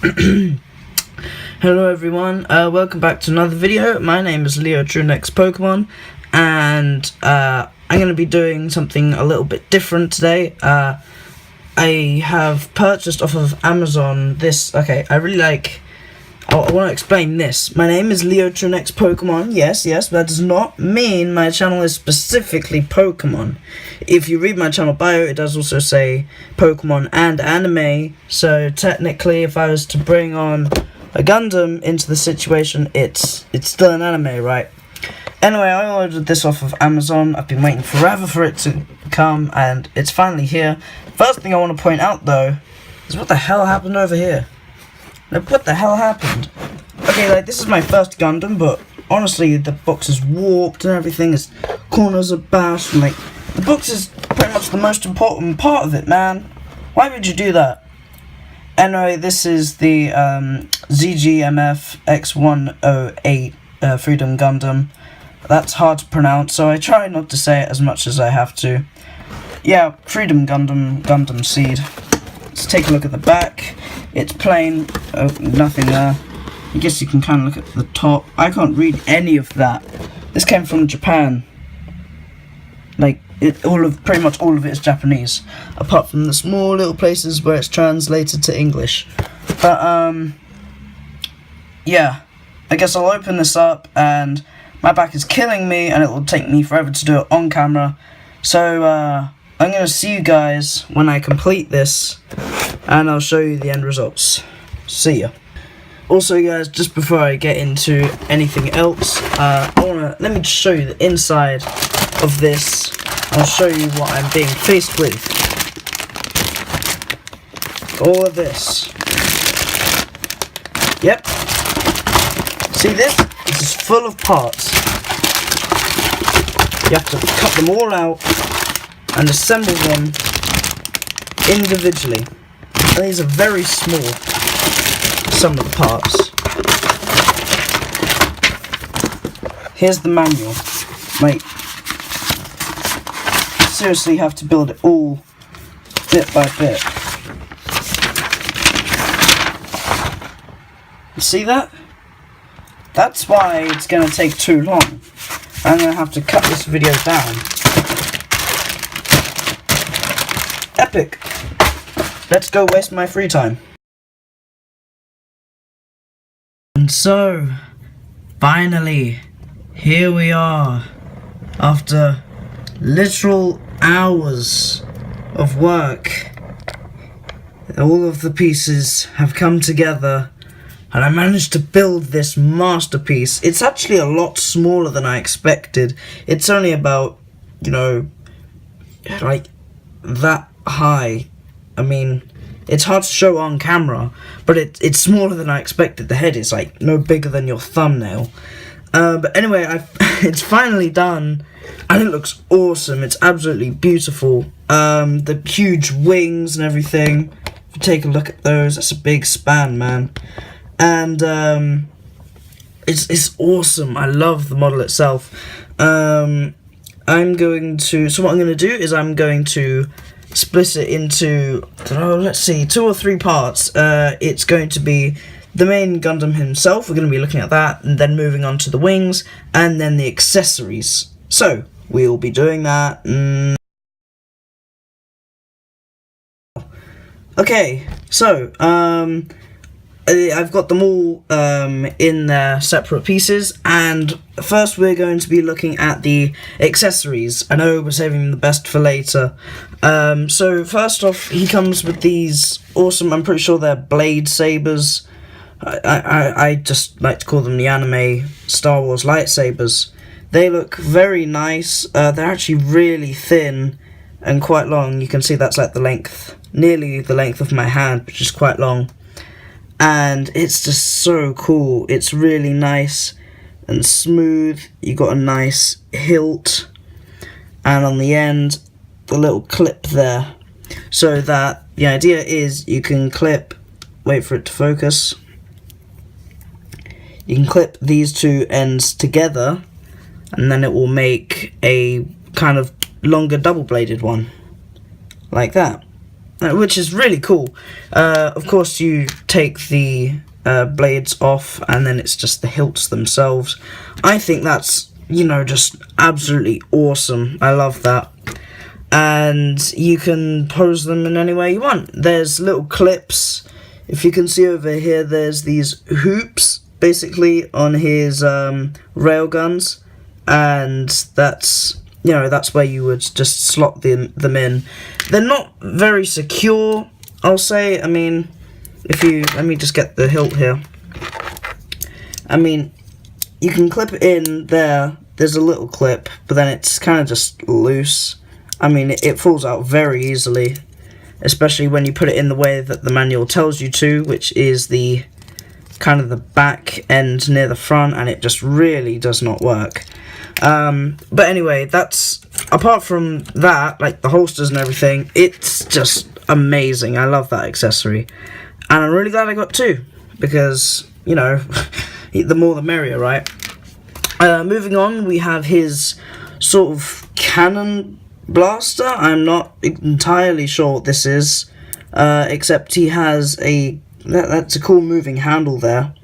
Hello everyone, welcome back to another video. My name is Leo TruNex Pokemon, and I'm going to be doing something a little bit different today. I have purchased off of Amazon this, I want to explain this. My name is Leo TruNex Pokemon, yes, but that does not mean my channel is specifically Pokemon. If you read my channel bio, it does also say Pokemon and anime, so technically if I was to bring on a Gundam into the situation, it's still an anime, right? Anyway, I ordered this off of Amazon. I've been waiting forever for it to come, and it's finally here. First thing I want to point out, though, is what the hell happened over here? Like, what the hell happened? Okay, this is my first Gundam, but honestly, the box is warped and everything. Its corners are bashed, and, the box is pretty much the most important part of it, man. Why would you do that? Anyway, this is the ZGMF X108 Freedom Gundam. That's hard to pronounce, so I try not to say it as much as I have to. Yeah, Freedom Gundam Seed. Let's take a look at the back. It's plain. Oh, nothing there. I guess you can kind of look at the top. I can't read any of that. This came from Japan. Pretty much all of it is Japanese, apart from the small little places where it's translated to English. But yeah, I guess I'll open this up, and my back is killing me, and it will take me forever to do it on camera. So I'm gonna see you guys when I complete this, and I'll show you the end results. See ya. Also, guys, just before I get into anything else, let me just show you the inside of this. I'll show you what I'm being faced with. All of this. Yep. See this? This is full of parts. You have to cut them all out and assemble them individually. And these are very small, some of the parts. Here's the manual. Seriously have to build it all bit by bit. You see that? That's why it's going to take too long. I'm going to have to cut this video down. Epic! Let's go waste my free time. And so, finally, here we are. After literal hours of work, all of the pieces have come together, and I managed to build this masterpiece. It's actually a lot smaller than I expected. It's only about, that high. I mean, it's hard to show on camera, but it's smaller than I expected. The head is no bigger than your thumbnail. But anyway, it's finally done, and it looks awesome. It's absolutely beautiful. The huge wings and everything. If you take a look at those, that's a big span, man. And it's awesome. I love the model itself. So what I'm going to do is I'm going to split it into, let's see, 2 or 3 parts. It's going to be the main Gundam himself. We're going to be looking at that, and then moving on to the wings, and then the accessories. So we'll be doing that. Okay, so I've got them all in their separate pieces, and first we're going to be looking at the accessories. I know we're saving the best for later. So first off, he comes with these awesome, I'm pretty sure they're blade sabers. I just like to call them the anime Star Wars lightsabers. They look very nice. They're actually really thin and quite long. You can see that's nearly the length of my hand, which is quite long. And it's just so cool. It's really nice and smooth. You got a nice hilt, and on the end, the little clip there. So that the idea is you can clip, wait for it to focus. You can clip these 2 ends together, and then it will make a kind of longer double-bladed one, like that. which is really cool. Of course, you take the blades off, and then it's just the hilts themselves. I think that's, you know, just absolutely awesome. I love that. And you can pose them in any way you want. There's little clips. If you can see over here, there's these hoops basically on his rail guns, and that's, you know, that's where you would just slot them in. They're not very secure, I'll say. I mean, if you, let me just get the hilt here. I mean, you can clip it in there. There's a little clip, but then it's kind of just loose. I mean, it falls out very easily, especially when you put it in the way that the manual tells you to, which is the kind of the back end near the front, and it just really does not work. But anyway, that's, apart from that, like the holsters and everything, it's just amazing. I love that accessory, and I'm really glad I got two, because, you know, the more the merrier, right? Moving on, we have his sort of cannon blaster. I'm not entirely sure what this is, except he has a, that's a cool moving handle there.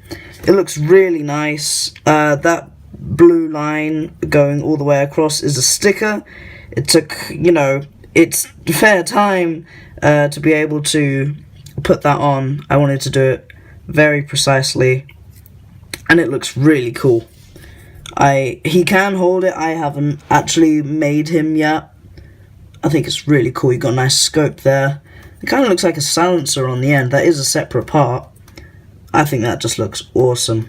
It looks really nice. That blue line going all the way across is a sticker. It took, you know, it's fair time to be able to put that on. I wanted to do it very precisely, and it looks really cool. He can hold it. I haven't actually made him yet. I think it's really cool. You got a nice scope there. It kind of looks like a silencer on the end. That is a separate part. I think that just looks awesome.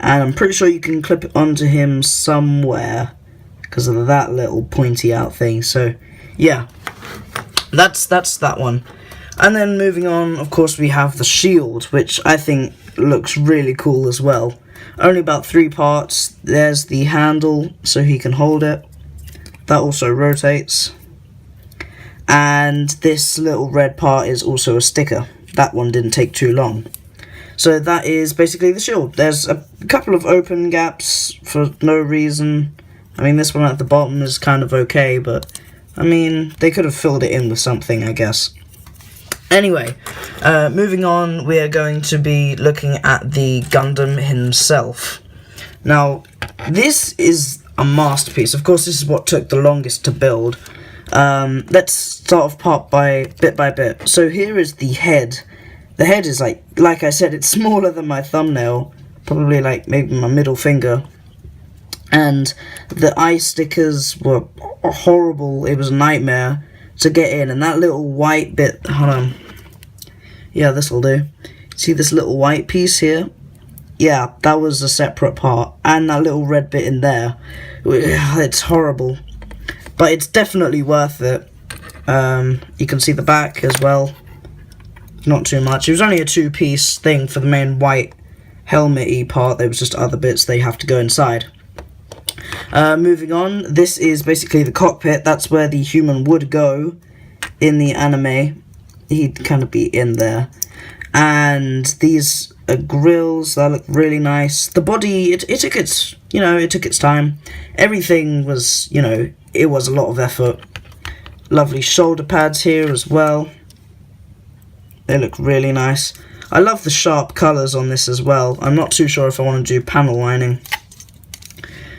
And I'm pretty sure you can clip it onto him somewhere because of that little pointy out thing. So, yeah. That's that one. And then moving on, of course, we have the shield, which I think looks really cool as well. Only about 3 parts. There's the handle, so he can hold it. That also rotates. And this little red part is also a sticker. That one didn't take too long. So that is basically the shield. There's a couple of open gaps for no reason. I mean, this one at the bottom is kind of okay, but I mean, they could have filled it in with something, I guess. Anyway, moving on, we are going to be looking at the Gundam himself. Now, this is a masterpiece. Of course, this is what took the longest to build. Let's start off bit by bit. So here is the head. The head is like I said, it's smaller than my thumbnail, probably like maybe my middle finger. And the eye stickers were horrible. It was a nightmare to get in, and that little white bit, hold on, yeah, this will do. See this little white piece here? Yeah, that was a separate part, and that little red bit in there, it's horrible, but it's definitely worth it. You can see the back as well, not too much. It was only a 2-piece thing for the main white helmet-y part. There was just other bits they have to go inside. Moving on, this is basically the cockpit. That's where the human would go in the anime. He'd kind of be in there. And these are grills that look really nice. The body, it took its, you know, it took its time. Everything was, you know, it was a lot of effort. Lovely shoulder pads here as well. They look really nice. I love the sharp colours on this as well. I'm not too sure if I want to do panel lining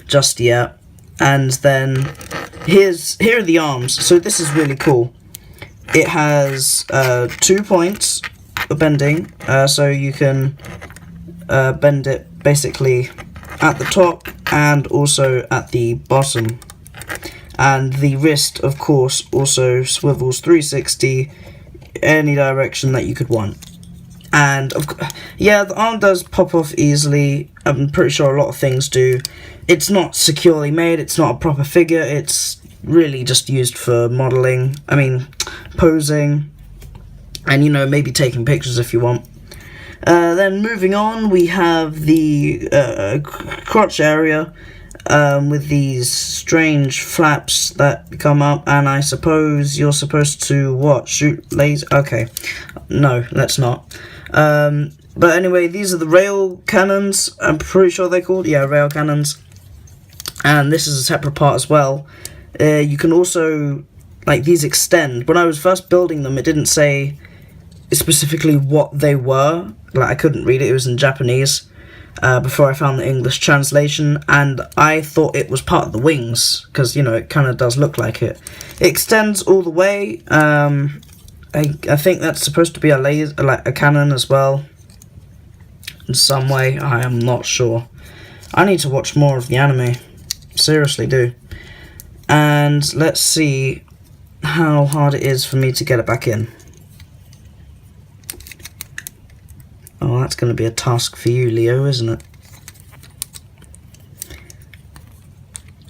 just yet. And then here are the arms. So this is really cool. It has 2 points of bending, so you can bend it basically at the top and also at the bottom. And the wrist, of course, also swivels 360 any direction that you could want. And yeah, the arm does pop off easily. I'm pretty sure a lot of things do. It's not securely made. It's not a proper figure. It's really just used for modeling. I mean, posing, and, you know, maybe taking pictures if you want. Then moving on, we have the crotch area with these strange flaps that come up, and I suppose you're supposed to, what, shoot laser? Okay, no, let's not. But anyway, these are the rail cannons. I'm pretty sure they're called, yeah, rail cannons. And this is a separate part as well. You can also like, these extend. When I was first building them, it didn't say specifically what they were. Like, I couldn't read it. It was in Japanese before I found the English translation, and I thought it was part of the wings, because, you know, it kind of does look like it. It extends all the way. I think that's supposed to be a laser, like a cannon as well, in some way. I am not sure. I need to watch more of the anime. Seriously do. And let's see how hard it is for me to get it back in. Oh, that's going to be a task for you, Leo, isn't it?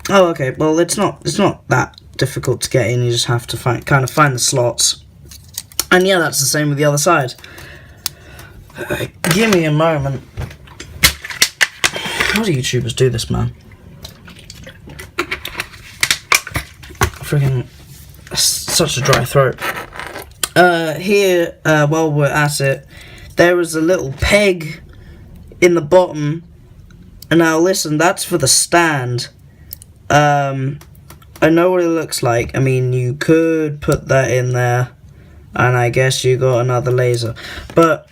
Oh, okay. Well, it's not that difficult to get in. You just have to kind of find the slots. And yeah, that's the same with the other side. Give me a moment. How do YouTubers do this, man? Friggin' such a dry throat. Here, while we're at it, there was a little peg in the bottom. And now listen, that's for the stand. I know what it looks like. I mean, you could put that in there, and I guess you got another laser. But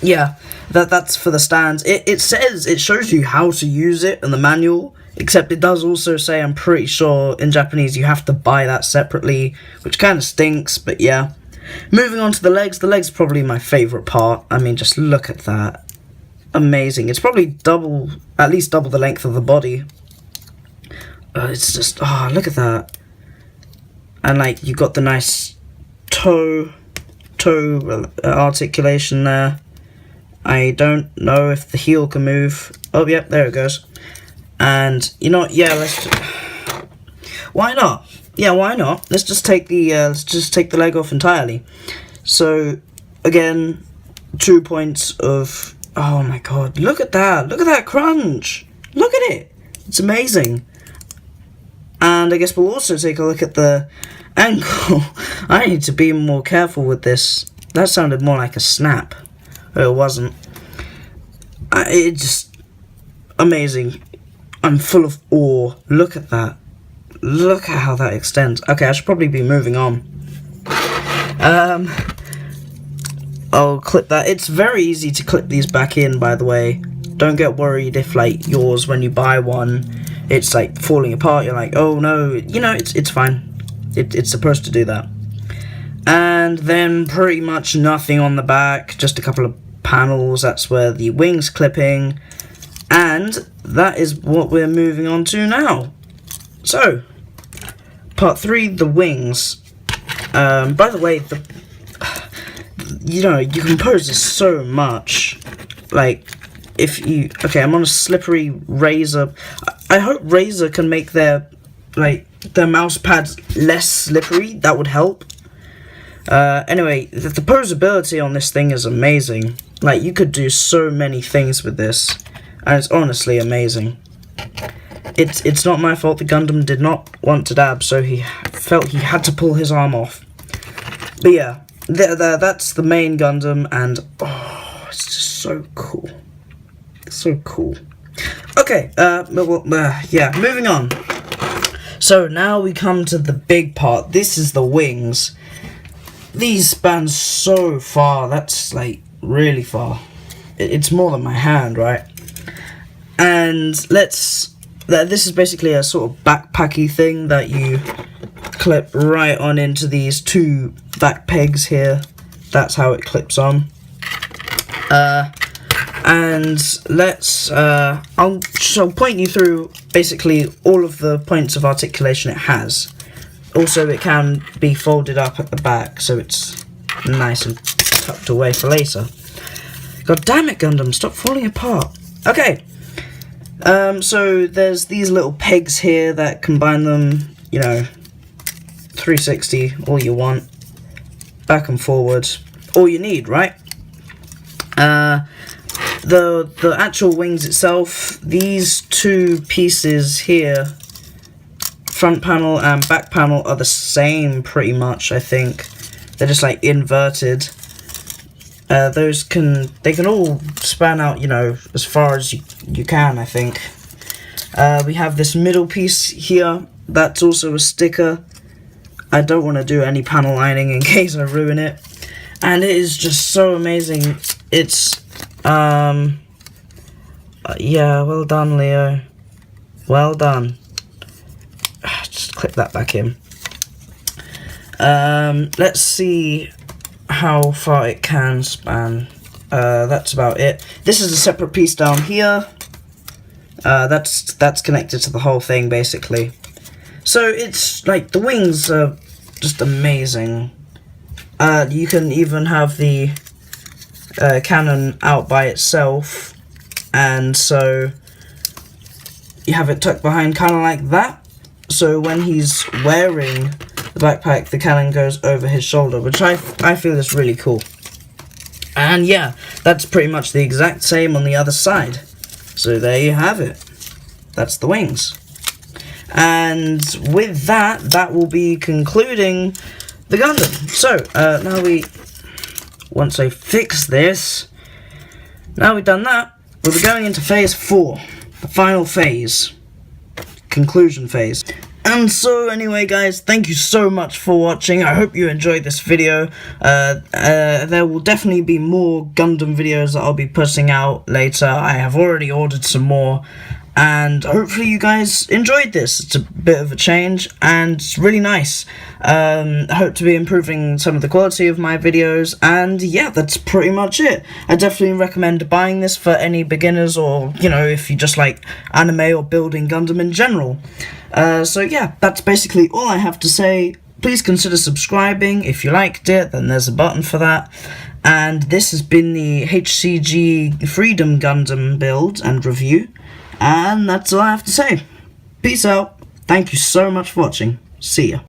yeah, that's for the stands. It shows you how to use it in the manual, except it does also say, I'm pretty sure in Japanese you have to buy that separately, which kind of stinks, but yeah. Moving on to the legs. The legs are probably my favourite part. I mean, just look at that. Amazing. It's probably at least double the length of the body. It's just, oh, look at that. And like, you got the nice toe articulation there. I don't know if the heel can move. Oh, yep, there it goes. And you know what? Yeah, why not? Yeah, why not? Let's just take the leg off entirely. So again, 2 points of, oh my god, look at that! Look at that crunch! Look at it! It's amazing. And I guess we'll also take a look at the ankle. I need to be more careful with this. That sounded more like a snap. Oh, it wasn't. It just amazing. I'm full of awe. Look at that. Look at how that extends. Okay, I should probably be moving on. I'll clip that. It's very easy to clip these back in, by the way. Don't get worried if, like, yours, when you buy one, it's, like, falling apart. You're like, oh, no. You know, it's fine. It's supposed to do that. And then pretty much nothing on the back. Just a couple of panels. That's where the wing's clipping. And that is what we're moving on to now. So, part 3, the wings. By the way, you know, you can pose this so much. Like, if you... Okay, I'm on a slippery Razer. I hope Razer can make their mouse pads less slippery. That would help. Anyway, the posability on this thing is amazing. Like, you could do so many things with this. And it's honestly amazing. It's not my fault the Gundam did not want to dab, so he felt he had to pull his arm off. But yeah, that's the main Gundam, and oh, it's just so cool. So cool. Okay, yeah, moving on. So now we come to the big part. This is the wings. These span so far. That's like really far. It's more than my hand, right? And this is basically a sort of backpacky thing that you clip right on into these 2 back pegs here. That's how it clips on. And I'll point you through basically all of the points of articulation it has. Also, it can be folded up at the back, so it's nice and tucked away for later. God damn it, Gundam, stop falling apart. Okay. So there's these little pegs here that combine them, you know, 360, all you want, back and forward, all you need, right? The actual wings itself, these 2 pieces here, front panel and back panel, are the same pretty much, I think. They're just like inverted. They can all span out, you know, as far as you can, I think. We have this middle piece here. That's also a sticker. I don't want to do any panel lining in case I ruin it. And it is just so amazing. It's, yeah, well done, Leo. Well done. Just clip that back in. Let's see how far it can span. That's about it. This is a separate piece down here. That's connected to the whole thing, basically. So it's like the wings are just amazing. You can even have the cannon out by itself, and so you have it tucked behind kind of like that. So when he's wearing the backpack, the cannon goes over his shoulder, which I feel is really cool. And yeah, that's pretty much the exact same on the other side. So there you have it. That's the wings. And with that, that will be concluding the Gundam. So, now once I fix this, now we've done that, we'll be going into phase 4, the final phase, conclusion phase. And so anyway guys, thank you so much for watching. I hope you enjoyed this video. There will definitely be more Gundam videos that I'll be putting out later. I have already ordered some more, and hopefully you guys enjoyed this. It's a bit of a change, and it's really nice. I hope to be improving some of the quality of my videos, and yeah, that's pretty much it. I definitely recommend buying this for any beginners, or, you know, if you just like anime or building Gundam in general. So yeah, that's basically all I have to say. Please consider subscribing. If you liked it, then there's a button for that. And this has been the HCG Freedom Gundam build and review. And that's all I have to say. Peace out. Thank you so much for watching. See ya.